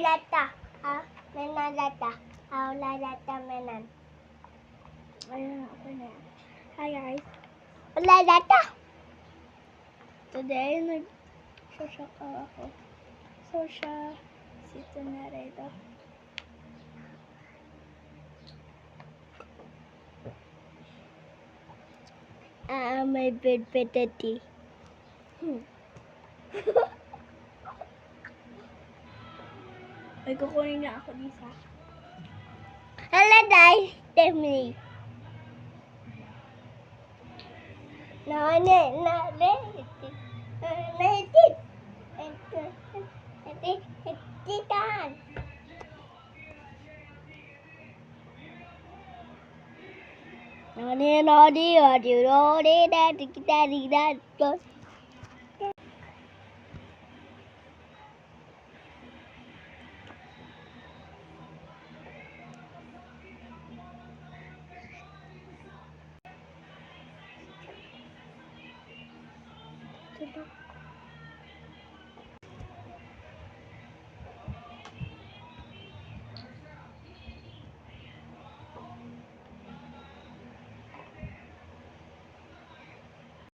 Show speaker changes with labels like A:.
A: Lalata. Menalata. Lalata menan.
B: Ayun, okay na yan. Hi guys.
A: Lalata.
B: Today, nag-shock ako. So siya, si Teneredo.
A: May bed-bedati.
B: Ay, kukunin niya ako Lisa.
A: Hello guys, Stephanie.
B: Diba?